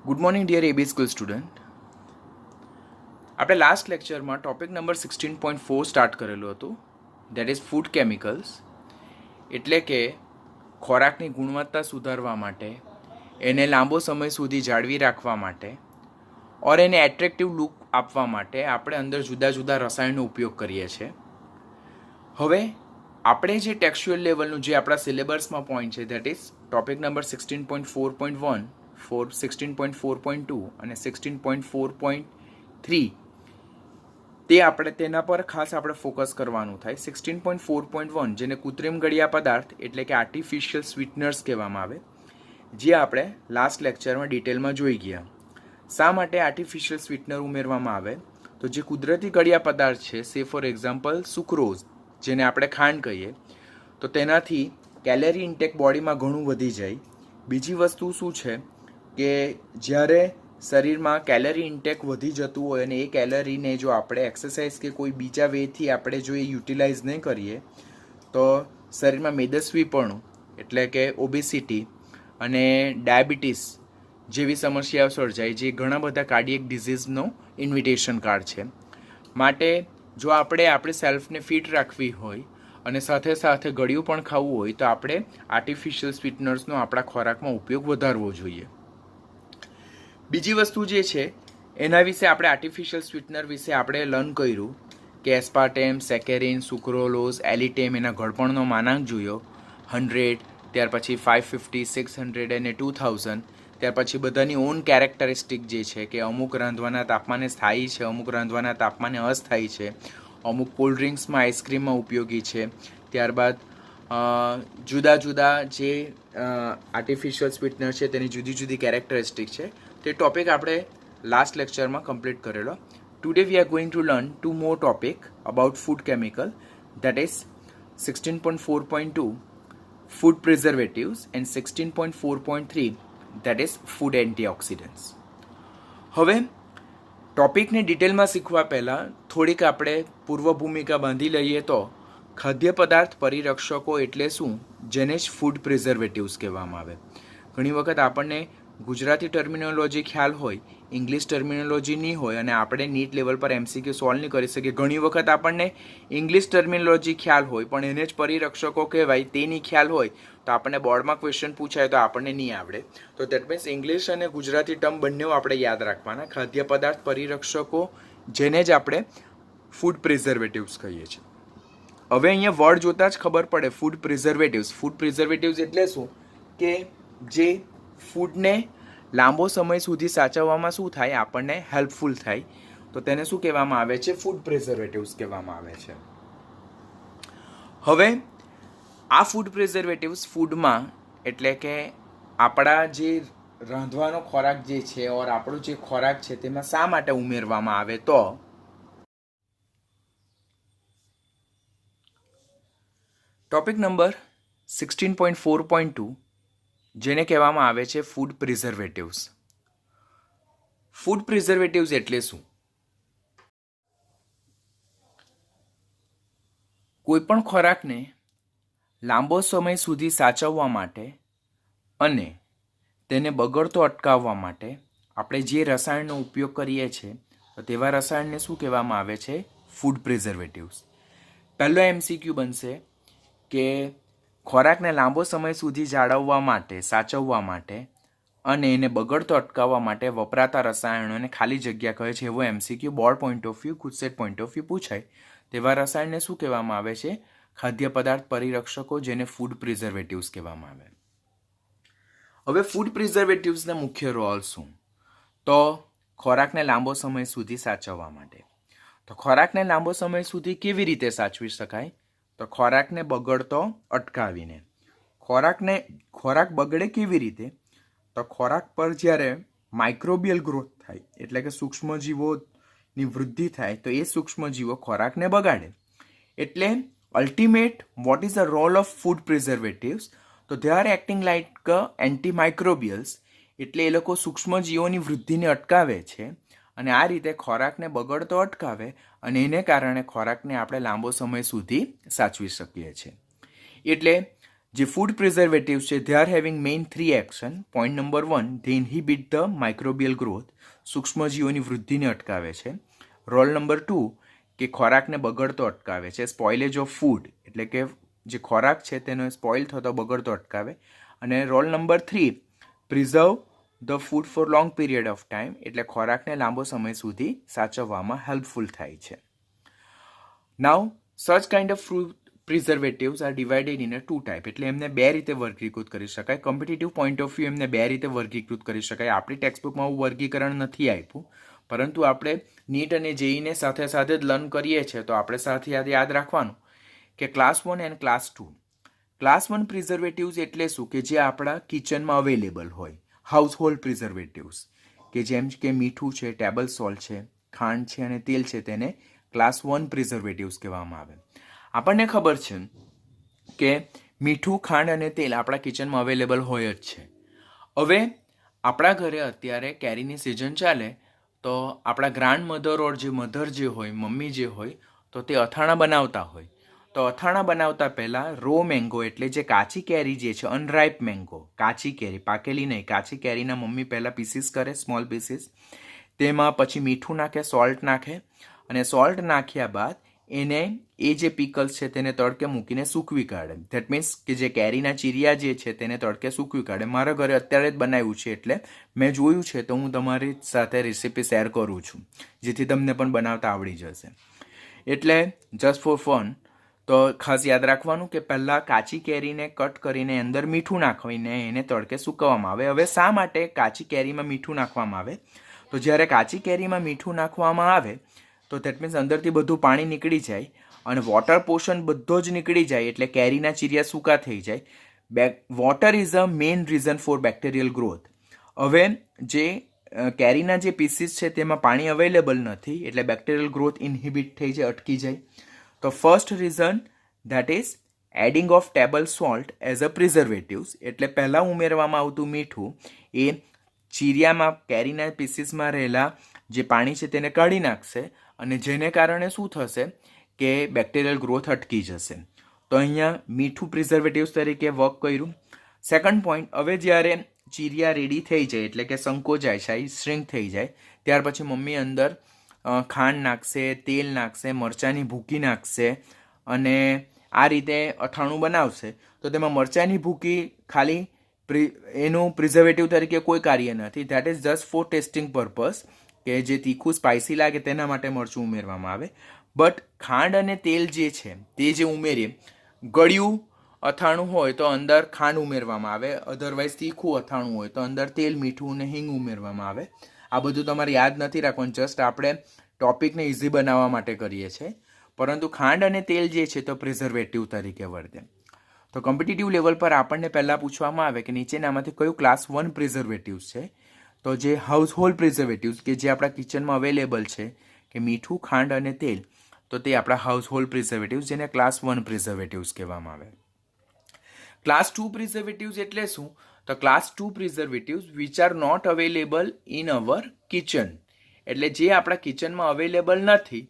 Good morning dear A B school student. આપણે last લેક્ચરમાં topic number 16.4 start કરેલું હતું, દેટ ઇઝ ફૂડ કેમિકલ્સ. એટલે કે ખોરાકની ગુણવત્તા સુધારવા માટે, એને લાંબો સમય સુધી જાળવી રાખવા માટે ઓર એને એટ્રેક્ટિવ લુક આપવા માટે આપણે અંદર જુદા જુદા રસાયણનો ઉપયોગ કરીએ છીએ. હવે આપણે જે ટેક્સ્ચ્યુઅલ લેવલનું જે આપણા સિલેબસમાં પોઈન્ટ છે, દેટ ઇઝ ટોપિક નંબર 16.4.1, 16.4.2 અને 16.4.3, તે આપણે તેના પર ખાસ આપણે ફોકસ કરવાનું થાય. 16.4.1 જેને કૃત્રિમ ગળ્યા પદાર્થ એટલે કે આર્ટિફિશિયલ સ્વીટનર્સ કહેવામાં આવે, જે આપણે લાસ્ટ લેક્ચરમાં ડિટેલમાં જોઈ ગયા. શા માટે આર્ટિફિશિયલ સ્વીટનર ઉમેરવામાં આવે? તો જે કુદરતી ગળ્યા પદાર્થ છે, સે ફોર એક્ઝામ્પલ સુક્રોઝ, જેને આપણે ખાંડ કહીએ, તો તેનાથી કેલેરી ઇન્ટેક બોડીમાં ઘણું વધી જાય. બીજી વસ્તુ શું છે કે જ્યારે શરીરમાં કેલરી ઇન્ટેક વધી જતું હોય અને એ કેલરીને જો આપણે એક્સરસાઇઝ કે કોઈ બીજા વેથી આપણે જો એ યુટિલાઇઝ નહીં કરીએ તો શરીરમાં મેદસ્વીપણું એટલે કે ઓબેસિટી અને ડાયાબિટીસ જેવી સમસ્યાઓ સર્જાય, જે ઘણા બધા કાર્ડિયક ડિઝીઝનો ઇન્વિટેશન કાર્ડ છે. માટે જો આપણે આપણી સેલ્ફને ફિટ રાખવી હોય અને સાથે સાથે ગળ્યું પણ ખાવું હોય તો આપણે આર્ટિફિશિયલ સ્વીટનર્સનો આપણા ખોરાકમાં ઉપયોગ વધારવો જોઈએ. બીજી વસ્તુ જે છે એના વિશે આપણે આર્ટિફિશિયલ સ્વીટનર વિશે આપણે લર્ન કર્યું કે એસ્પાર્ટેમ, સેકેરિન, સુક્રોલોઝ, એલિટેમ, એના ઘડપણનો માનાંક જોયો 100, ત્યાર પછી 550, 600 અને 2000. ત્યાર પછી બધાની ઓન કેરેક્ટરિસ્ટિક જે છે કે અમુક રાંધવાના તાપમાને સ્થાયી છે, અમુક રાંધવાના તાપમાને અસ્થાયી છે, અમુક કોલ્ડ ડ્રિંક્સમાં, આઈસ્ક્રીમમાં ઉપયોગી છે. ત્યારબાદ જુદા જુદા જે આર્ટિફિશિયલ સ્વીટનર છે તેની જુદી જુદી કેરેક્ટરિસ્ટિક છે. તે ટોપિક આપણે લાસ્ટ લેક્ચરમાં કમ્પ્લીટ કરેલો. Today we are going to learn 2 more topic about food chemical, that is 16.4.2 food preservatives and 16.4.3 that is food antioxidants. હવે ટોપિકને ડિટેલમાં શીખવા પહેલાં થોડીક આપણે પૂર્વ ભૂમિકા બાંધી લઈએ. તો ખાદ્ય પદાર્થ પરિરક્ષકો એટલે શું, જેને જ ફૂડ પ્રિઝર્વેટિવ્સ કહેવામાં આવે. ઘણી વખત આપણને ગુજરાતી ટર્મિનોલોજી ખ્યાલ હોય, ઇંગ્લિશ ટર્મિનોલોજી નહીં હોય અને આપણે નીટ લેવલ પર એમસીક્યુ સોલ્વ નહીં કરી શકીએ. ઘણી વખત આપણને ઇંગ્લિશ ટર્મિનોલોજી ખ્યાલ હોય પણ એને જ પરિરક્ષકો કહેવાય તે નહીં ખ્યાલ હોય તો આપણને બોર્ડમાં ક્વેશ્ચન પૂછાય તો આપણને નહીં આવડે. તો દેટ મીન્સ ઇંગ્લિશ અને ગુજરાતી ટર્મ બંને આપણે યાદ રાખવાના. ખાદ્ય પદાર્થ પરિરક્ષકો જેને જ આપણે ફૂડ પ્રિઝર્વેટિવ્સ કહીએ છીએ. હવે અહીંયા વર્ડ જોતાં જ ખબર પડે, ફૂડ પ્રિઝર્વેટિવ્સ. ફૂડ પ્રિઝર્વેટિવ્સ એટલે શું કે જે ફૂડને લાંબો સમય સુધી સાચવવામાં શું થાય, આપણને હેલ્પફુલ થાય, તો તેને શું કહેવામાં આવે છે? ફૂડ પ્રિઝર્વેટિવ્સ કહેવામાં આવે છે. હવે આ ફૂડ પ્રિઝર્વેટિવ્સ ફૂડમાં એટલે કે આપણા જે રાંધવાનો ખોરાક જે છે ઓર આપણો જે ખોરાક છે તેમાં શા માટે ઉમેરવામાં આવે? તો ટોપિક નંબર 16.4.2 જેને કહેવામાં આવે છે ફૂડ પ્રિઝર્વેટિવ્સ. ફૂડ પ્રિઝર્વેટિવ્સ એટલે શું? કોઈપણ ખોરાકને લાંબો સમય સુધી સાચવવા માટે અને તેને બગડતો અટકાવવા માટે આપણે જે રસાયણનો ઉપયોગ કરીએ છીએ તો તેવા રસાયણને શું કહેવામાં આવે છે? Food preservatives. પહેલો એમસીક્યુ બનશે કે ખોરાકને લાંબો સમય સુધી જાળવવા માટે, સાચવવા માટે અને એને બગડતો અટકાવવા માટે વપરાતા રસાયણોને ખાલી જગ્યા કહે છે. એવો MCQ board point of view, GUJCET point of view પૂછાય. તેવા રસાયણને શું કહેવામાં આવે છે? ખાદ્ય પદાર્થ પરિરક્ષકો, જેને ફૂડ પ્રિઝર્વેટિવ્સ કહેવામાં આવે. હવે ફૂડ પ્રિઝર્વેટિવ્સના મુખ્ય રોલ શું? તો ખોરાકને લાંબો સમય સુધી સાચવવા માટે. તો ખોરાકને લાંબો સમય સુધી કેવી રીતે સાચવી શકાય? તો ખોરાકને બગડતો અટકાવીને. ખોરાક બગડે કેવી રીતે? તો ખોરાક પર જ્યારે માઇક્રોબિયલ ગ્રોથ થાય એટલે કે સૂક્ષ્મજીવોની વૃદ્ધિ થાય તો એ સૂક્ષ્મજીવો ખોરાકને બગાડે. એટલે ultimate what is the role of food preservatives? તો they are acting like antimicrobials. એટલે એ લોકો સૂક્ષ્મજીવોની વૃદ્ધિને અટકાવે છે અને આ રીતે ખોરાકને બગડતો અટકાવે અને એને કારણે ખોરાકને આપણે લાંબો સમય સુધી સાચવી શકીએ છીએ. એટલે જે ફૂડ પ્રિઝર્વેટિવ્સ છે they are having main 3 action. Point number 1, they inhibit the microbial growth, સૂક્ષ્મજીવોની વૃદ્ધિને અટકાવે છે. રોલ નંબર 2, કે ખોરાકને બગડતો અટકાવે છે, સ્પોઇલેજ ઓફ ફૂડ, એટલે કે જે ખોરાક છે તેનો સ્પોઇલ થતો બગડતો અટકાવે. અને roll number 3, preserve the food for long period of time, એટલે ખોરાકને લાંબો સમય સુધી સાચવવામાં હેલ્પફુલ થાય છે. Now such kind of food preservatives are divided into type, એટલે એમને બે રીતે વર્ગીકૃત કરી શકાય. કોમ્પિટિટિવ પોઈન્ટ ઓફ વ્યૂ એમને બે રીતે વર્ગીકૃત કરી શકાય. આપણી ટેક્સ્ટબુકમાં આવું વર્ગીકરણ નથી આપ્યું, પરંતુ આપણે નીટ અને જેઈને સાથે સાથે જ લર્ન કરીએ છીએ, તો આપણે સાથે યાદ રાખવાનું કે class 1 and class 2. Class 1 preservatives એટલે શું? કે જે આપણા કિચનમાં અવેલેબલ હોય, હાઉસહોલ્ડ પ્રિઝર્વેટિવ્સ, કે જેમ કે મીઠું છે, ટેબલ સોલ્ટ છે, ખાંડ છે અને તેલ છે, તેને ક્લાસ 1 પ્રિઝર્વેટિવ્સ કહેવામાં આવે. આપણને ખબર છે કે મીઠું, ખાંડ અને તેલ આપણા કિચનમાં અવેલેબલ હોય જ છે. હવે આપણા ઘરે અત્યારે કેરીની સિઝન ચાલે, તો આપણા ગ્રાન્ડ મધર ઓર જે મધર જે હોય, મમ્મી જે હોય, તો તે અથાણા બનાવતા હોય. તો અથાણા બનાવતા પહેલાં રો મેંગો, એટલે જે કાચી કેરી જે છે, અનરાઇપ મેંગો, કાચી કેરી, પાકેલી નહીં, કાચી કેરીના મમ્મી પહેલાં પીસીસ કરે, સ્મોલ પીસીસ. તેમાં પછી મીઠું નાખે, સોલ્ટ નાખે, અને સોલ્ટ નાખ્યા બાદ એને એ જે પિકલ્સ છે તેને તડકે મૂકીને સૂકવી કાઢે. ધેટ મીન્સ કે જે કેરીના ચીરિયા જે છે તેને તડકે સૂકવી કાઢે. મારા ઘરે અત્યારે જ બનાવ્યું છે, એટલે મેં જોયું છે, તો હું તમારી સાથે રેસીપી શેર કરું છું, જેથી તમને પણ બનાવતા આવડી જશે. એટલે જસ્ટ ફોર ફન, તો ખાસ યાદ રાખવાનું કે પહેલાં કાચી કેરીને કટ કરીને અંદર મીઠું નાખીને એને તડકે સૂકવવામાં આવે. હવે શા માટે કાચી કેરીમાં મીઠું નાખવામાં આવે? તો જ્યારે કાચી કેરીમાં મીઠું નાખવામાં આવે તો ધેટ મીન્સ અંદરથી બધું પાણી નીકળી જાય અને વોટર પોર્શન બધો જ નીકળી જાય, એટલે કેરીના ચીરિયા સૂકા થઈ જાય. Water is a main reason four bacterial growth. હવે જે કેરીના જે પીસીસ છે તેમાં પાણી અવેલેબલ નથી, એટલે બેક્ટેરિયલ ગ્રોથ ઇન્હિબિટ થઈ જાય, અટકી જાય. તો first reason that is adding of table salt as a preservatives, એટલે પહેલાં ઉમેરવામાં આવતું મીઠું એ ચીરિયામાં, કેરીના પીસીસમાં રહેલા જે પાણી છે તેને કાઢી નાખશે, અને જેને કારણે શું થશે કે બેક્ટેરિયલ ગ્રોથ અટકી જશે. તો અહીંયા મીઠું પ્રિઝર્વેટિવ્સ તરીકે વર્ક કર્યું. સેકન્ડ પોઈન્ટ, હવે જ્યારે ચીરિયા રેડી થઈ જાય, એટલે કે સંકોચાય છે, શ્રિંક થઈ જાય, ત્યાર પછી મમ્મી અંદર ખાંડ નાખશે, તેલ નાખશે, મરચાંની ભૂકી નાખશે, અને આ રીતે અથાણું બનાવશે. તો તેમાં મરચાંની ભૂકી ખાલી એનું પ્રિઝર્વેટિવ તરીકે કોઈ કાર્ય નથી. That is just four testing purpose, કે જે તીખું સ્પાઇસી લાગે તેના માટે મરચું ઉમેરવામાં આવે. બટ ખાંડ અને તેલ જે છે તે જે ઉમેરીએ, ગળ્યું અથાણું હોય તો અંદર ખાંડ ઉમેરવામાં આવે, અધરવાઇઝ તીખું અથાણું હોય તો અંદર તેલ, મીઠું અને હિંગ ઉમેરવામાં આવે. આ બધું તમારે યાદ નથી રાખવાનું, જસ્ટ આપણે ટોપિકને ઇઝી બનાવવા માટે કરીએ છીએ. પરંતુ ખાંડ અને તેલ જે છે તો પ્રિઝર્વેટિવ તરીકે વર્તે. તો કોમ્પિટિટિવ લેવલ પર આપણને પહેલાં પૂછવામાં આવે કે નીચેનામાંથી કયું ક્લાસ 1 પ્રિઝર્વેટિવ્સ છે? તો જે હાઉસહોલ્ડ પ્રિઝર્વેટિવ્સ, કે જે આપણા કિચનમાં અવેલેબલ છે, કે મીઠું, ખાંડ અને તેલ, તો તે આપણા હાઉસહોલ્ડ પ્રિઝર્વેટિવ્સ, જેને ક્લાસ 1 પ્રિઝર્વેટિવ્સ કહેવામાં આવે. ક્લાસ 2 પ્રિઝર્વેટિવ્સ એટલે શું? તો class 2 preservatives which are not available in our kitchen, એટલે જે આપણા કિચનમાં અવેલેબલ નથી,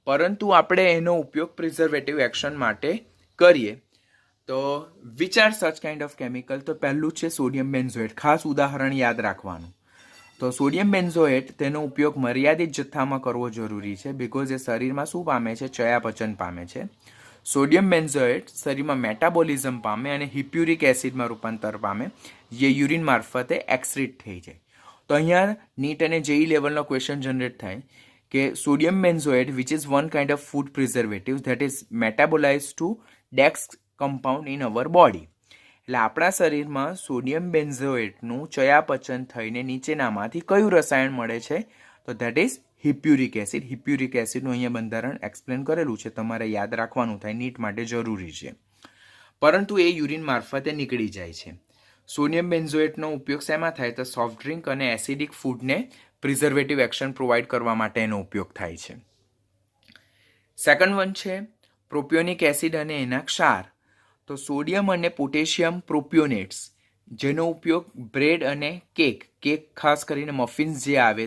પરંતુ આપણે એનો ઉપયોગ પ્રિઝર્વેટિવ એક્શન માટે કરીએ. તો વિચ આર સચ કાઇન્ડ ઓફ કેમિકલ? તો પહેલું છે સોડિયમ બેન્ઝોએટ. ખાસ ઉદાહરણ યાદ રાખવાનું. તો સોડિયમ બેન્ઝોએટ, તેનો ઉપયોગ મર્યાદિત જથ્થામાં કરવો જરૂરી છે, બિકોઝ એ શરીરમાં શું પામે છે? ચયાપચન પામે છે. સોડિયમ બેન્ઝોએટ શરીરમાં મેટાબોલિઝમ પામે અને હિપ્યુરિક એસિડમાં રૂપાંતર પામે, જે યુરિન મારફતે એક્સક્રીટ થઈ જાય. તો અહીંયા નીટ અને જેઈ લેવલનો ક્વેશ્ચન જનરેટ થાય કે sodium benzoate which is one kind of food preservative that is metabolise to dex compound in our body. એટલે આપણા શરીરમાં સોડિયમ બેન્ઝોએટનું ચયાપચન થઈને નીચેનામાંથી કયું રસાયણ મળે છે? તો ધેટ ઇઝ હિપ્યુરિક એસિડ. હિપ્યુરિક એસિડનું અહીંયા બંધારણ એક્સપ્લેન કરેલું છે, તમારે યાદ રાખવાનું થાય, નીટ માટે જરૂરી છે. પરંતુ એ યુરિન મારફતે નીકળી જાય છે. સોડિયમ બેન્ઝોએટનો ઉપયોગ શેમાં થાય? તો સોફ્ટ ડ્રિંક અને એસિડિક ફૂડને પ્રિઝર્વેટિવ એક્શન પ્રોવાઈડ કરવા માટે એનો ઉપયોગ થાય છે. સેકન્ડ વન છે પ્રોપિયોનિક એસિડ અને એના ક્ષાર. તો સોડિયમ અને પોટેશિયમ પ્રોપિયોનેટ્સ, જેનો ઉપયોગ બ્રેડ અને કેક ખાસ કરીને મફિન્સ જે આવે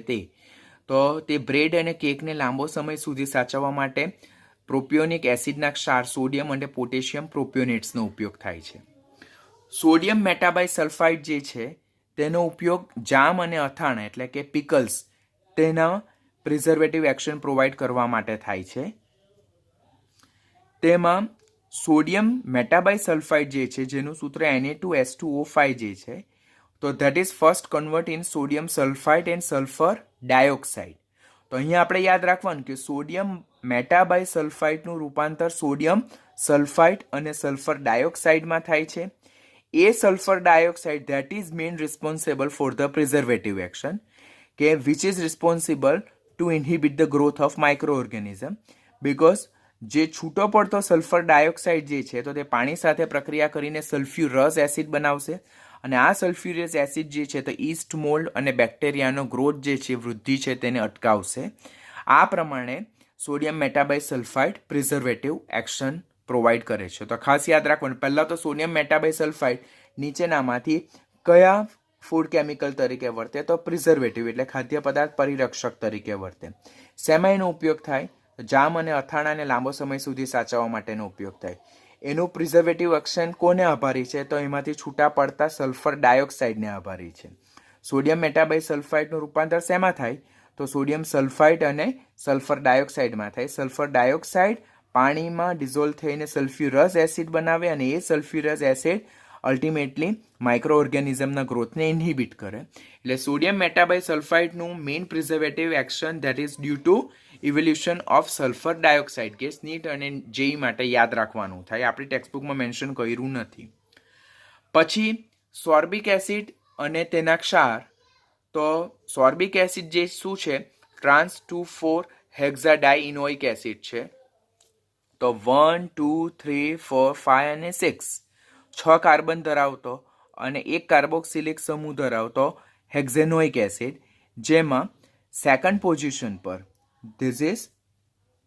તો તે બ્રેડ અને કેકને લાંબો સમય સુધી સાચવવા માટે પ્રોપિયોનિક એસિડના ક્ષાર સોડિયમ અને પોટેશિયમ પ્રોપિયોનેટ્સનો ઉપયોગ થાય છે. સોડિયમ મેટાબાયસલ્ફાઇડ જે છે તેનો ઉપયોગ જામ અને અથાણા એટલે કે પિકલ્સ તેના પ્રિઝર્વેટિવ એક્શન પ્રોવાઈડ કરવા માટે થાય છે. તેમાં સોડિયમ મેટાબાયસલ્ફાઇડ જે છે જેનું સૂત્ર Na2S2O5 જે છે, તો that is first convert in sodium sulphide and sulphur dioxide. તો અહીંયા આપણે યાદ રાખવાનું કે સોડિયમ મેટાબાયસલ્ફાઇડનું રૂપાંતર સોડિયમ સલ્ફાઇડ અને સલ્ફર ડાયોક્સાઇડમાં થાય છે. એ sulphur dioxide that is main responsible for the preservative action, કે which is responsible to inhibit the growth of microorganism. Because જે છૂટો પડતો સલ્ફર ડાયોક્સાઇડ જે છે તો તે પાણી સાથે પ્રક્રિયા કરીને સલ્ફ્યુરસ એસિડ બનાવશે, અને આ સલ્ફ્યુરસ એસિડ જે છે તો ઈસ્ટ મોલ્ડ અને બેક્ટેરિયાનો ગ્રોથ જે છે, વૃદ્ધિ છે, તેને અટકાવશે. આ પ્રમાણે સોડિયમ મેટાબાયસલ્ફાઇડ પ્રિઝર્વેટિવ એક્શન પ્રોવાઈડ કરે છે. તો ખાસ યાદ રાખવાનું, પહેલાં તો સોડિયમ મેટાબાયસલ્ફાઇડ નીચેનામાંથી કયા ફૂડ કેમિકલ તરીકે વર્તે? તો પ્રિઝર્વેટિવ એટલે ખાદ્ય પદાર્થ પરિરક્ષક તરીકે વર્તે. શેમાં એનો ઉપયોગ થાય? જામ અને અથાણાને લાંબો સમય સુધી સાચવવા માટેનો ઉપયોગ થાય. એનું પ્રિઝર્વેટિવ એક્શન કોને આભારી છે? તો એમાંથી છૂટા પડતા સલ્ફર ડાયોક્સાઇડને આભારી છે. સોડિયમ મેટાબાયસલ્ફાઇડનું રૂપાંતર શેમાં થાય? તો સોડિયમ સલ્ફાઇડ અને સલ્ફર ડાયોક્સાઇડમાં થાય. સલ્ફર ડાયોક્સાઇડ પાણીમાં ડિઝોલ્વ થઈને સલ્ફ્યુરસ એસિડ બનાવે, અને એ સલ્ફ્યુરસ એસિડ અલ્ટિમેટલી માઇક્રો ઓર્ગેનિઝમના ગ્રોથને ઇન્હિબિટ કરે. એટલે સોડિયમ મેટાબાયસલ્ફાઇડનું main preservative action that is due to evolution of sulphur dioxide, કે નીટ અને જેઈ માટે યાદ રાખવાનું થાય. આપણી ટેક્સ્ટબુકમાં મેન્શન કર્યું નથી. પછી સોર્બિક એસિડ અને તેના ક્ષાર. તો સોર્બિક એસિડ જે શું છે? ટ્રાન્સ 2,4 હેક્ઝાડાઇઇનોઇક એસિડ છે. તો 1, 2, 3, 4, 5 અને 6 6 કાર્બન ધરાવતો અને એક કાર્બોક્સિલિક સમૂહ ધરાવતો હેક્ઝેનોઇક એસિડ, જેમાં સેકન્ડ પોઝિશન પર this is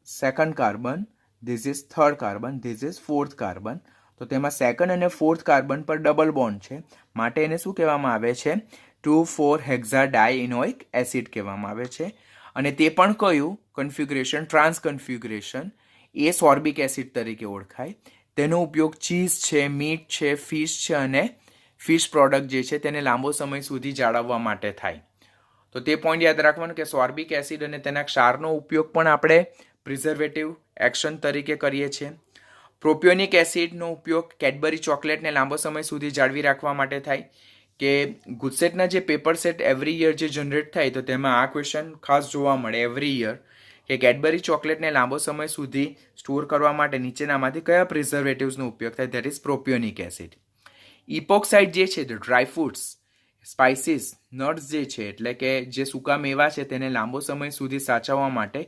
second carbon, this is third carbon, this is fourth carbon. તો તેમાં સેકન્ડ અને ફોર્થ કાર્બન પર ડબલ બોન્ડ છે, માટે એને શું કહેવામાં આવે છે? 2,4 હેક્ઝાડાઇઇનોઇક એસિડ કહેવામાં આવે છે. અને તે પણ કયું કન્ફિગ્યુરેશન? Trans configuration. એ સોર્બિક એસિડ તરીકે ઓળખાય. તેનો ઉપયોગ ચીઝ છે, મીટ છે, ફિશ છે અને ફિશ પ્રોડક્ટ જે છે તેને લાંબો સમય સુધી જાળવવા માટે થાય. તો તે પોઈન્ટ યાદ રાખવાનું કે સોર્બિક એસિડ અને તેના ક્ષારનો ઉપયોગ પણ આપણે પ્રિઝર્વેટિવ એક્શન તરીકે કરીએ છીએ. પ્રોપિયોનિક એસિડનો ઉપયોગ કેડબરી ચોકલેટને લાંબો સમય સુધી જાળવી રાખવા માટે થાય. કે ગુજસેટના જે પેપર સેટ એવરી યર જે જનરેટ થાય, તો તેમાં આ ક્વેશ્ચન ખાસ જોવા મળે એવરી યર, કે કેડબરી ચોકલેટને લાંબો સમય સુધી સ્ટોર કરવા માટે નીચેનામાંથી કયા પ્રિઝર્વેટિવ્સનો ઉપયોગ થાય? That is propionic acid. Epoxide જે છે, ડ્રાય ફ્રૂટ્સ, સ્પાઇસીસ, નટ્સ જે છે એટલે કે જે સૂકા મેવા છે તેને લાંબો સમય સુધી સાચવવા માટે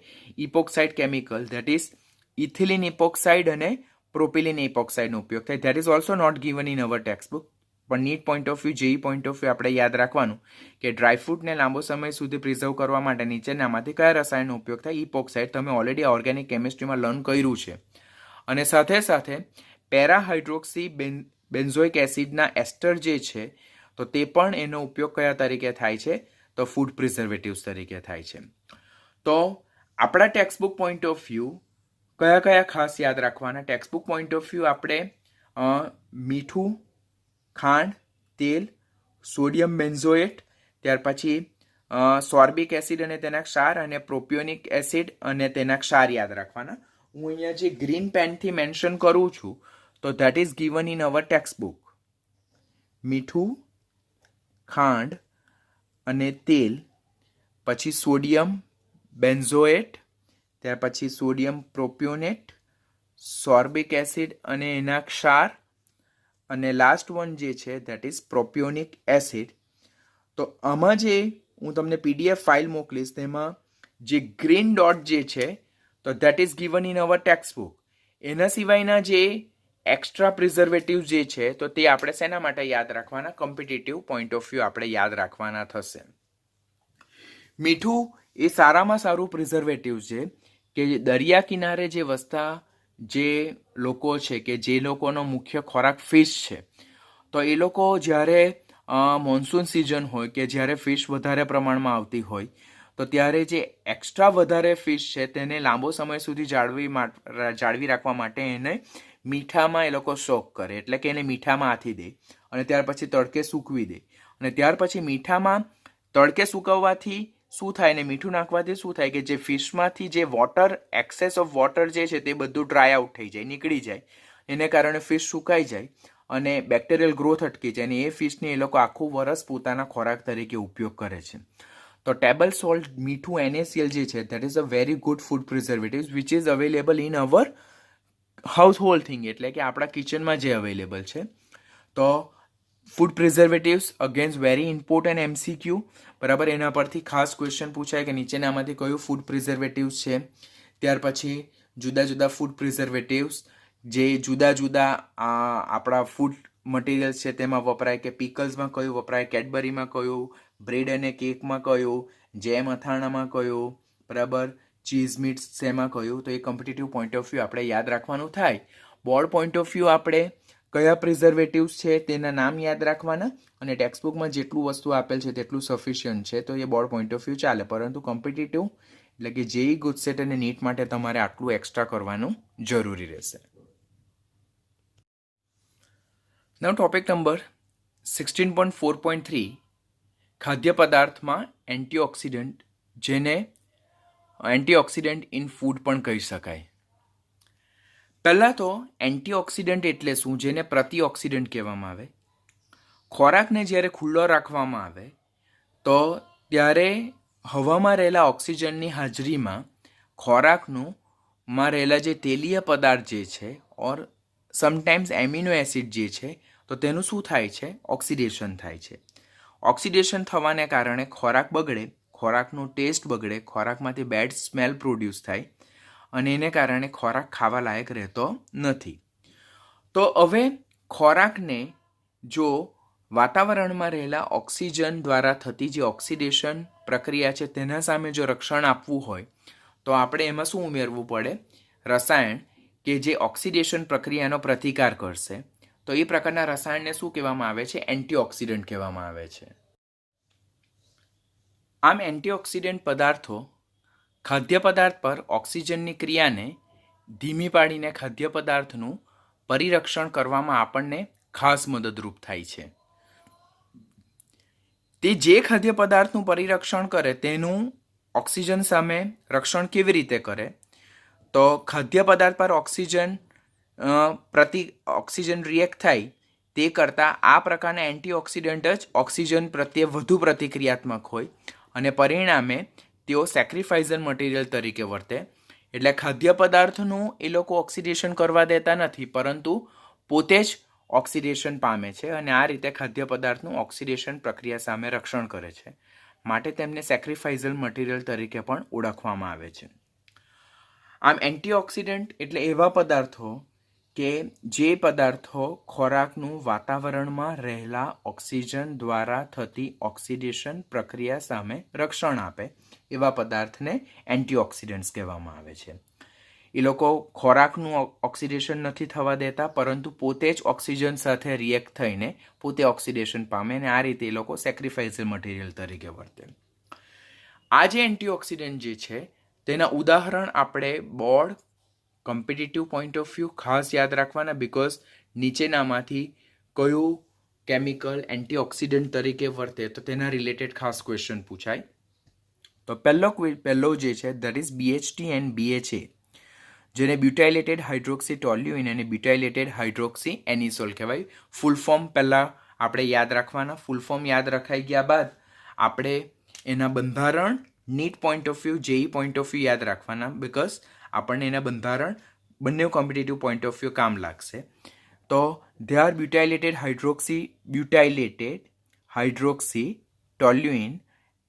epoxide chemical that is ethylene epoxide અને પ્રોપિલિન ઇપોક્સાઇડનો ઉપયોગ થાય. That is also not given in our textbook, પણ NEET point of view, JEE point of view આપણે યાદ રાખવાનું કે ડ્રાયફ્રૂટને લાંબો સમય સુધી પ્રિઝર્વ કરવા માટે નીચેનામાંથી કયા રસાયણનો ઉપયોગ થાય? ઇપોક્સાઇડ. તમે ઓલરેડી ઓર્ગેનિક કેમિસ્ટ્રીમાં લર્ન કર્યું છે. અને સાથે સાથે પેરાહાઇડ્રોક્સી બેન્ઝોઇક એસિડના એસ્ટર જે છે તો તે પણ એનો ઉપયોગ કયા તરીકે થાય છે? તો ફૂડ પ્રિઝર્વેટિવ્સ તરીકે થાય છે. તો આપણા ટેક્સ્ટબુક પોઈન્ટ ઓફ વ્યૂ કયા કયા ખાસ યાદ રાખવાના? ટેક્સ્ટબુક પોઈન્ટ ઓફ વ્યૂ આપણે મીઠું, ખાંડ, તેલ, સોડિયમ બેન્ઝોએટ, ત્યાર પછી સોર્બિક એસિડ અને તેના ક્ષાર, અને પ્રોપિયોનિક એસિડ અને તેના ક્ષાર યાદ રાખવાના. હું અહીંયા જે ગ્રીન પેનથી મેન્શન કરું છું તો that is given in our textbook. મીઠું, ખાંડ અને તેલ, પછી સોડિયમ બેન્ઝોએટ, ત્યાર પછી સોડિયમ પ્રોપિયોનેટ, સોર્બિક એસિડ અને એના ક્ષાર, અને લાસ્ટ વન જે છે ધેટ ઇઝ પ્રોપિયોનિક એસિડ. તો આમાં જે હું તમને પીડીએફ ફાઇલ મોકલીશ તેમાં જે ગ્રીન ડોટ જે છે તો that is given in our textbook. એના સિવાયના જે એક્સ્ટ્રા પ્રિઝર્વેટિવ જે છે તો તે આપણે શેના માટે યાદ રાખવાના? કોમ્પિટિટિવ પોઈન્ટ ઓફ વ્યૂ આપણે યાદ રાખવાના થશે. મીઠું એ સારામાં સારું પ્રિઝર્વેટિવ છે કે દરિયા કિનારે જે વસતા જે લોકો છે કે જે લોકોનો મુખ્ય ખોરાક ફિશ છે, તો એ લોકો જ્યારે મોન્સૂન સિઝન હોય કે જ્યારે ફિશ વધારે પ્રમાણમાં આવતી હોય તો ત્યારે જે એક્સ્ટ્રા વધારે ફિશ છે તેને લાંબો સમય સુધી જાળવી રાખવા માટે એને મીઠામાં એ લોકો સોક કરે, એટલે કે એને મીઠામાં આથી દે. અને ત્યાર પછી તડકે સૂકવી દે. અને ત્યાર પછી મીઠામાં તડકે સૂકવવાથી શું થાય ને મીઠું નાખવાથી શું થાય કે જે ફિશમાંથી જે વોટર એક્સેસ ઓફ વોટર જે છે તે બધું ડ્રાય આઉટ થઈ જાય, નીકળી જાય. એને કારણે ફિશ સુકાઈ જાય અને બેક્ટેરિયલ ગ્રોથ અટકી જાય અને એ ફિશને એ લોકો આખું વરસ પોતાના ખોરાક તરીકે ઉપયોગ કરે છે. તો ટેબલ સોલ્ટ, મીઠું, NaCl જે છે that is a very good food preservatives which is available in our house hold thing, એટલે કે આપણા કિચનમાં જે અવેલેબલ છે. તો food preservatives against very important MCQ, બરાબર. એના પરથી ખાસ ક્વેશ્ચન પૂછાય કે નીચેનામાંથી કયું ફૂડ પ્રિઝર્વેટિવ્સ છે. ત્યાર પછી જુદા જુદા ફૂડ પ્રિઝર્વેટિવ્સ જે જુદા જુદા આપણા ફૂડ મટીરિયલ્સ છે તેમાં વપરાય, કે પિકલ્સમાં કયું વપરાય, કેડબરીમાં કયું, બ્રેડ અને કેકમાં કયું, જેમ અથાણામાં કયું, બરાબર, ચીઝ મીટ્સ શેમાં કયું. તો એ કોમ્પિટિટિવ પોઈન્ટ ઓફ વ્યૂ આપણે યાદ રાખવાનું થાય. બોર્ડ પોઈન્ટ ઓફ વ્યૂ આપણે કયા પ્રિઝર્વેટિવ્સ છે તેના નામ યાદ રાખવાના, અને ટેક્સ્ટબુકમાં જેટલું વસ્તુ આપેલ છે તેટલું સફિશિયન્ટ છે તો એ બોર્ડ પોઈન્ટ ઓફ વ્યૂ ચાલે. પરંતુ કોમ્પિટિટિવ એટલે કે જેઈ, ગુજસેટ અને નીટ માટે તમારે આટલું એક્સ્ટ્રા કરવાનું જરૂરી રહેશે. નાઉ ટોપિક નંબર 16.4.3 ખાદ્ય પદાર્થમાં એન્ટીઓક્સિડન્ટ, જેને એન્ટીઓક્સિડન્ટ ઇન ફૂડ પણ કહી શકાય. પહેલાં તો એન્ટીઓક્સિડન્ટ એટલે શું, જેને પ્રતિઓક્સિડન્ટ કહેવામાં આવે. ખોરાકને જ્યારે ખુલ્લો રાખવામાં આવે તો ત્યારે હવામાં રહેલા ઓક્સિજનની હાજરીમાં ખોરાકનું માં રહેલા જે તેલીય પદાર્થ જે છે ઓર સમટાઈમ્સ એમિનો એસિડ જે છે તો તેનું શું થાય છે, ઓક્સિડેશન થાય છે. ઓક્સિડેશન થવાને કારણે ખોરાક બગડે, ખોરાકનું ટેસ્ટ બગડે, ખોરાકમાંથી બેડ સ્મેલ પ્રોડ્યુસ થાય અને એને કારણે ખોરાક ખાવા લાયક રહેતો નથી. તો હવે ખોરાકને જો વાતાવરણમાં રહેલા ઓક્સિજન દ્વારા થતી જે ઓક્સિડેશન પ્રક્રિયા છે તેના સામે જો રક્ષણ આપવું હોય તો આપણે એમાં શું ઉમેરવું પડે, રસાયણ કે જે ઓક્સિડેશન પ્રક્રિયાનો પ્રતિકાર કરશે. તો એ પ્રકારના રસાયણને શું કહેવામાં આવે છે, એન્ટીઓક્સિડન્ટ કહેવામાં આવે છે. આમ એન્ટીઓક્સિડન્ટ પદાર્થો ખાદ્ય પદાર્થ પર ઓક્સિજનની ક્રિયાને ધીમી પાડીને ખાદ્ય પદાર્થનું પરિરક્ષણ કરવામાં આપણને ખાસ મદદરૂપ થાય છે. તે જે ખાદ્ય પદાર્થનું પરિરક્ષણ કરે તેનું ઓક્સિજન સામે રક્ષણ કેવી રીતે કરે, તો ખાદ્ય પદાર્થ પર ઓક્સિજન રિએક્ટ થાય તે કરતાં આ પ્રકારના એન્ટીઓક્સિડન્ટ જ ઓક્સિજન પ્રત્યે વધુ પ્રતિક્રિયાત્મક હોય અને પરિણામે તેઓ સેક્રિફાઇઝર મટીરિયલ તરીકે વર્તે. એટલે ખાદ્ય પદાર્થનું એ લોકો ઓક્સિડેશન કરવા દેતા નથી, પરંતુ પોતે જ ઓક્સિડેશન પામે છે અને આ રીતે ખાદ્ય પદાર્થનું ઓક્સિડેશન પ્રક્રિયા સામે રક્ષણ કરે છે. માટે તેમને સેક્રિફાઇઝર મટીરિયલ તરીકે પણ ઓળખવામાં આવે છે. આમ એન્ટીઓક્સિડન્ટ એટલે એવા પદાર્થો કે જે પદાર્થો ખોરાકનું વાતાવરણમાં રહેલા ઓક્સિજન દ્વારા થતી ઓક્સિડેશન પ્રક્રિયા સામે રક્ષણ આપે, એવા પદાર્થને એન્ટીઓક્સિડન્ટ્સ કહેવામાં આવે છે. એ લોકો ખોરાકનું ઓક્સિડેશન નથી થવા દેતા, પરંતુ પોતે જ ઓક્સિજન સાથે રિએક્ટ થઈને પોતે ઓક્સિડેશન પામે અને આ રીતે એ લોકો સેક્રિફાઇઝર મટીરિયલ તરીકે વર્તે. આ જે એન્ટીઓક્સિડન્ટ જે છે તેના ઉદાહરણ આપણે board competitive point of view ખાસ યાદ રાખવાના, બિકોઝ નીચેનામાંથી કયું કેમિકલ એન્ટીઓક્સિડન્ટ તરીકે વર્તે તો તેના રિલેટેડ ખાસ ક્વેશ્ચન પૂછાય. તો પહેલો જે છે that is BHT and BHA, જેને બ્યુટાઇલેટેડ હાઇડ્રોક્સી ટોલ્યુઇન અને બ્યુટાઇલેટેડ હાઇડ્રોક્સી એનિસોલ કહેવાય. ફૂલ ફોર્મ પહેલાં આપણે યાદ રાખવાના. ફૂલ ફોર્મ યાદ રખાઈ ગયા બાદ આપણે એના બંધારણ NEET point of view, JEE point of view યાદ રાખવાના, બિકોઝ આપણને એના બંધારણ બંને કોમ્પિટિટિવ પોઈન્ટ ઓફ વ્યૂ કામ લાગશે. તો they are butylated hydroxy toluene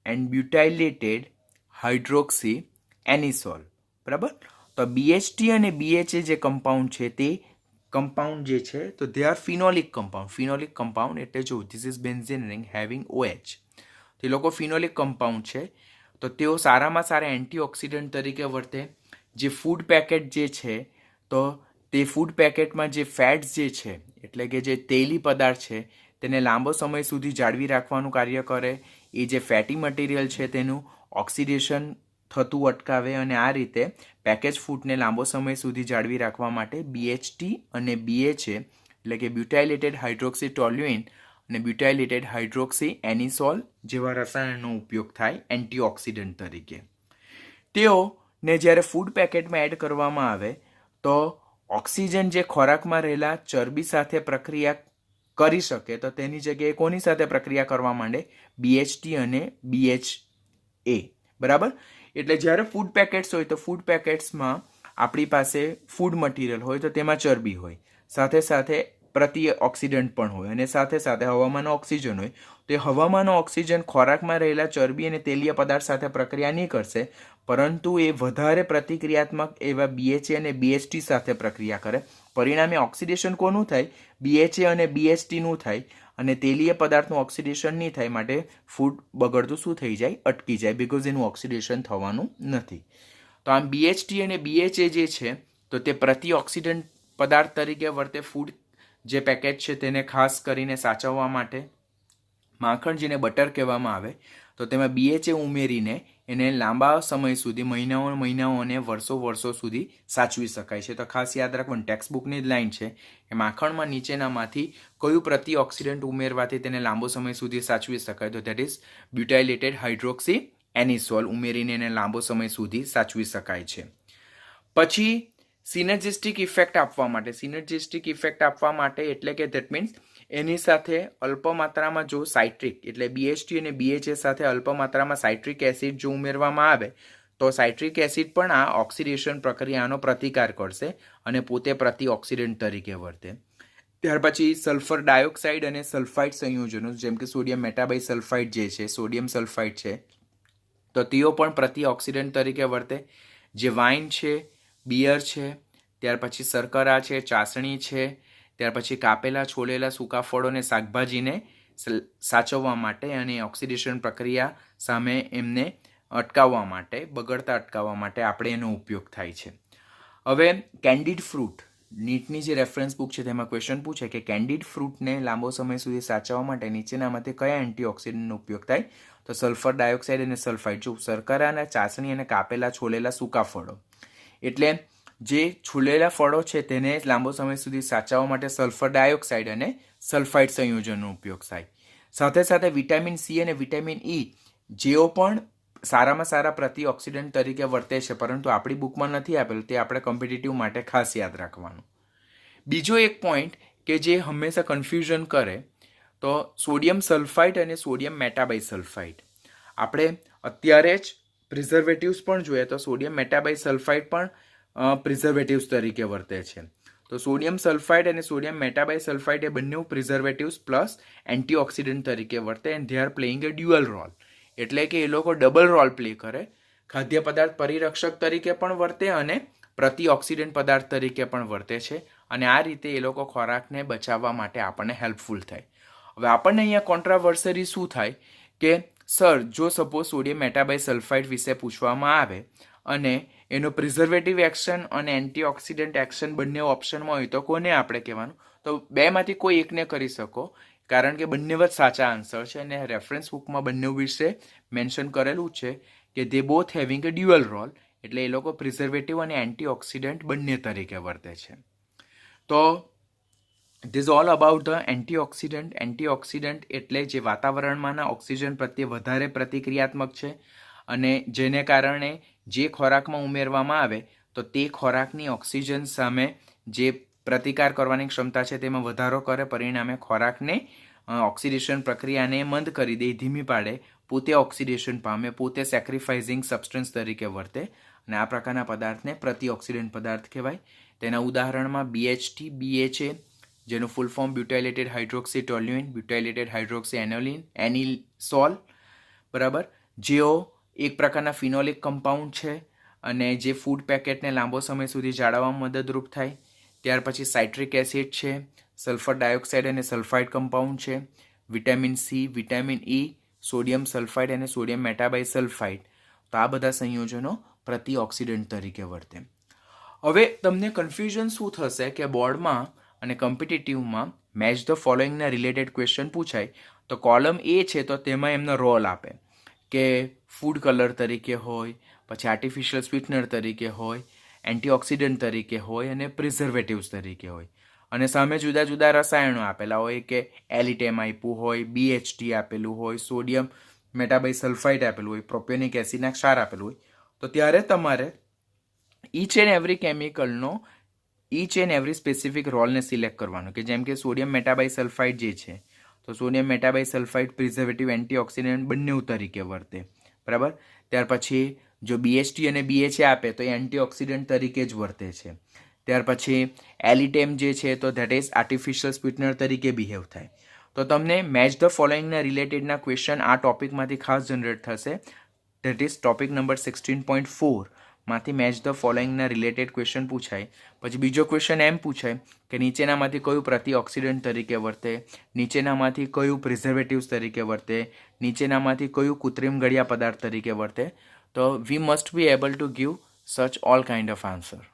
and butylated hydroxy anisole, બરાબર. તો BHT અને BHA જે કમ્પાઉન્ડ છે તે કમ્પાઉન્ડ જે છે તો દે આર ફિનોલિક કમ્પાઉન્ડ. ફિનોલિક કમ્પાઉન્ડ એટલે જો this is benzene ring having OH, તે લોકો ફિનોલિક કમ્પાઉન્ડ છે. તો તેઓ સારામાં સારા એન્ટીઓક્સિડન્ટ તરીકે વર્તે. જે ફૂડ પેકેટ જે છે તો તે ફૂડ પેકેટમાં જે ફેટ્સ જે છે એટલે કે જે તેલી પદાર્થ છે તેને લાંબો સમય સુધી જાળવી રાખવાનું કાર્ય કરે. એ જે ફેટી મટીરિયલ છે તેનું ઓક્સિડેશન થતું અટકાવે અને આ રીતે પેકેજ ફૂડને લાંબો સમય સુધી જાળવી રાખવા માટે BHT અને BHA એટલે કે બ્યુટાઇલેટેડ હાઇડ્રોક્સી ટોલ્યુઇન અને બ્યુટાઇલેટેડ હાઇડ્રોક્સી એનિસોલ જેવા રસાયણનો ઉપયોગ થાય એન્ટીઓક્સિડન્ટ તરીકે. તેઓને જ્યારે ફૂડ પેકેટમાં એડ કરવામાં આવે તો ઓક્સિજન જે ખોરાકમાં રહેલા ચરબી સાથે પ્રક્રિયા કરી શકે તો તેની જગ્યાએ કોની સાથે પ્રક્રિયા કરવા માંડે? BHT અને BHA. બરાબર. એટલે જ્યારે ફૂડ પેકેટ્સ હોય તો ફૂડ પેકેટ્સમાં આપણી પાસે ફૂડ મટીરિયલ હોય તો તેમાં ચરબી હોય, સાથે સાથે પ્રતિ ઓક્સિડન્ટ પણ હોય અને સાથે સાથે હવામાં ઓક્સિજન હોય. તો હવામાં ઓક્સિજન ખોરાકમાં રહેલા ચરબી અને તેલીય પદાર્થ સાથે પ્રક્રિયા નહીં કરશે, પરંતુ એ વધારે પ્રતિક્રિયાત્મક એવા BHA અને BHT સાથે પ્રક્રિયા કરે. પરિણામે ઓક્સિડેશન કોનું થાય? BHA અને BHTનું થાય અને તેલીય પદાર્થનું ઓક્સિડેશન નહીં થાય, માટે ફૂડ બગડતું શું થઈ જાય? અટકી જાય, બિકોઝ એનું ઓક્સિડેશન થવાનું નથી. તો આમ BHT અને BHA જે છે તો તે પ્રતિ ઓક્સિડન્ટ પદાર્થ તરીકે વર્તે ફૂડ જે પેકેટ છે તેને ખાસ કરીને સાચવવા માટે. માખણ જેને બટર કહેવામાં આવે તો તેમાં BHA ઉમેરીને એને લાંબા સમય સુધી મહિનાઓ અને વર્ષો સુધી સાચવી શકાય છે. તો ખાસ યાદ રાખવાનું, ટેક્સ્ટબુકની જ લાઈન છે કે માખણમાં નીચેનામાંથી કયું પ્રતિ ઓક્સિડન્ટ ઉમેરવાથી તેને લાંબો સમય સુધી સાચવી શકાય? તો દેટ ઇઝ બ્યુટાઇલેટેડ હાઇડ્રોક્સી એનિસોલ ઉમેરીને એને લાંબો સમય સુધી સાચવી શકાય છે. પછી સિનર્જિસ્ટિક ઇફેક્ટ આપવા માટે એટલે કે ધેટ મીન્સ એની સાથે અલ્પ માત્રામાં જો સાઇટ્રિક એટલે BHT અને BHA સાથે અલ્પ માત્રામાં સાઇટ્રિક એસિડ જો ઉમેરવામાં આવે તો સાઇટ્રિક એસિડ પણ આ ઓક્સિડેશન પ્રક્રિયાનો પ્રતિકાર કરશે અને પોતે પ્રતિ ઓક્સિડન્ટ તરીકે વર્તે. ત્યાર પછી સલ્ફર ડાયોક્સાઇડ અને સલ્ફાઇડ સંયોજનો જેમ કે સોડિયમ મેટાબાઇસલ્ફાઇડ જે છે, સોડિયમ સલ્ફાઇડ છે, તો તેઓ પણ પ્રતિ ઓક્સિડન્ટ તરીકે વર્તે. જે વાઇન છે, બિયર છે, ત્યાર પછી શર્કરા છે, ચાસણી છે, ત્યાર પછી કાપેલા છોલેલા સૂકા ફળો અને શાકભાજીને સાચવવા માટે અને ઓક્સિડેશન પ્રક્રિયા સામે એમને અટકાવવા માટે, બગડતા અટકાવવા માટે આપણે એનો ઉપયોગ થાય છે. હવે કેન્ડિડ ફ્રૂટ, નીટની જે રેફરન્સ બુક છે તેમાં ક્વેશ્ચન પૂછે કે કેન્ડિડ ફ્રૂટને લાંબો સમય સુધી સાચવવા માટે નીચેનામાંથી કયા એન્ટીઓક્સિડન્ટનો ઉપયોગ થાય? તો સલ્ફર ડાયોક્સાઇડ અને સલ્ફાઇડ. જો શર્કરાના, ચાસણી અને કાપેલા છોલેલા સૂકા ફળો એટલે જે છોલેલા ફળો છે તેને લાંબો સમય સુધી સાચવવા માટે સલ્ફર ડાયોક્સાઇડ અને સલ્ફાઇડ સંયોજનનો ઉપયોગ થાય. સાથે સાથે વિટામિન C અને વિટામિન E જેઓ પણ સારામાં સારા પ્રતિઓક્સિડન્ટ તરીકે વર્તે છે, પરંતુ આપણી બુકમાં નથી આપેલું, તે આપણે કોમ્પિટિટિવ માટે ખાસ યાદ રાખવાનું. બીજો એક પોઈન્ટ કે જે હંમેશા કન્ફ્યુઝન કરે તો સોડિયમ સલ્ફાઇડ અને સોડિયમ મેટાબાઇસલ્ફાઇડ. આપણે અત્યારે જ પ્રિઝર્વેટિવ્સ પણ જોઈએ તો સોડિયમ મેટાબાઇસલ્ફાઇડ પણ પ્રિઝર્વેટિવ્સ તરીકે વર્તે છે. તો સોડિયમ સલ્ફાઇડ અને સોડિયમ મેટાબાઇસલ્ફાઇડ એ બંને પ્રિઝર્વેટિવ્સ પ્લસ એન્ટીઓક્સિડન્ટ તરીકે વર્તે and they are playing a dual role. એટલે કે એ લોકો ડબલ રોલ પ્લે કરે. ખાદ્ય પદાર્થ પરિરક્ષક તરીકે પણ વર્તે અને પ્રતિઓક્સિડન્ટ પદાર્થ તરીકે પણ વર્તે છે અને આ રીતે એ લોકો ખોરાકને બચાવવા માટે આપણને હેલ્પફુલ થાય. હવે આપણને અહીંયા કોન્ટ્રાવર્સરી શું થાય કે સર, જો સપોઝ સોડિયમ મેટાબાઇસલ્ફાઇડ વિશે પૂછવામાં આવે અને એનો પ્રિઝર્વેટિવ એક્શન અને એન્ટીઓક્સિડન્ટ એક્શન બંને ઓપ્શનમાં હોય તો કોને આપણે કહેવાનું? તો બેમાંથી કોઈ એકને કરી શકો, કારણ કે બંને જ સાચા આન્સર છે અને રેફરન્સ બુકમાં બંને વિશે મેન્શન કરેલું છે કે they both having a dual role. એટલે એ લોકો પ્રિઝર્વેટિવ અને એન્ટીઓક્સિડન્ટ બંને તરીકે વર્તે છે. તો this all about the antioxidant. Antioxidant એટલે જે વાતાવરણમાંના ઓક્સિજન પ્રત્યે વધારે પ્રતિક્રિયાત્મક છે અને જેને કારણે જે ખોરાકમાં ઉમેરવામાં આવે તો તે ખોરાકની ઓક્સિજન સામે જે પ્રતિકાર કરવાની ક્ષમતા છે તેમાં વધારો કરે, પરિણામે ખોરાકને ઓક્સિડેશન પ્રક્રિયાને મંદ કરી દે, ધીમી પાડે, પોતે ઓક્સિડેશન પામે, પોતે સેક્રિફાઇઝિંગ સબસ્ટન્સ તરીકે વર્તે અને આ પ્રકારના પદાર્થને પ્રતિઓક્સિડન્ટ પદાર્થ કહેવાય. તેના ઉદાહરણમાં BHT, BHA જેનું full form butylated hydroxy toluene, butylated hydroxy anisole, બરાબર, જેઓ એક પ્રકારના ફિનોલિક કમ્પાઉન્ડ છે અને જે ફૂડ પેકેટને લાંબો સમય સુધી જાળવવામાં મદદરૂપ થાય. ત્યાર પછી સાઇટ્રિક એસિડ છે, સલ્ફર ડાયોક્સાઇડ અને સલ્ફાઇડ કમ્પાઉન્ડ છે, vitamin C, vitamin E, sodium sulphide અને સોડિયમ મેટાબાઇસલ્ફાઇડ. તો આ બધા સંયોજનો પ્રતિઓક્સિડન્ટ તરીકે વર્તે. હવે તમને કન્ફ્યુઝન શું થશે કે બોર્ડમાં અને કોમ્પિટિટિવમાં મેચ ધ ફોલોઈંગના રિલેટેડ ક્વેશ્ચન પૂછાય તો કોલમ A છે તો તેમાં એમનો રોલ આપે કે ફૂડ કલર તરીકે હોય, પછી આર્ટિફિશિયલ સ્વીટનર તરીકે હોય, એન્ટીઓક્સિડન્ટ તરીકે હોય અને પ્રિઝર્વેટિવ્સ તરીકે હોય. અને સામે જુદા જુદા રસાયણો આપેલા હોય કે એલિટેમ આપ્યું હોય, BHT આપેલું હોય, સોડિયમ મેટાબાઇસલ્ફાઇડ આપેલું હોય, પ્રોપિયોનિક એસિડના ક્ષાર આપેલું હોય, તો ત્યારે તમારે ઈચ એન્ડ એવરી કેમિકલનો ઈચ એન્ડ એવરી સ્પેસિફિક રોલને સિલેક્ટ કરવાનો. કે જેમ કે સોડિયમ મેટાબાઇસલ્ફાઇડ જે છે, તો સોડિયમ મેટાબાઇસલ્ફાઇડ પ્રિઝર્વેટિવ, એન્ટીઓક્સિડન્ટ બંને તરીકે વર્તે, બરાબર. ત્યાર પછી જો BHT અને BHA આપે તો એ એન્ટીઓક્સિડન્ટ તરીકે જ વર્તે છે. ત્યાર પછી એલિટેમ જે છે તો ધેટ ઇઝ આર્ટિફિશિયલ સ્વીટનર તરીકે બિહેવ થાય. તો તમને મેચ ધ ફોલોઈંગના રિલેટેડના ક્વેશ્ચન આ ટોપિકમાંથી ખાસ જનરેટ થશે. ધેટ ઇઝ ટોપિક નંબર 16.4 માંથી મેચ ધ ફોલોઈંગના રિલેટેડ ક્વેશ્ચન પૂછાય. પછી બીજો ક્વેશ્ચન એમ પૂછાય કે નીચેનામાંથી કયું પ્રતિઓક્સિડન્ટ તરીકે વર્તે, નીચેનામાંથી કયું પ્રિઝર્વેટિવ્સ તરીકે વર્તે, નીચેનામાંથી કયું કૃત્રિમ ગળ્યા પદાર્થ તરીકે વર્તે. તો we must be able to give such all kind of answer.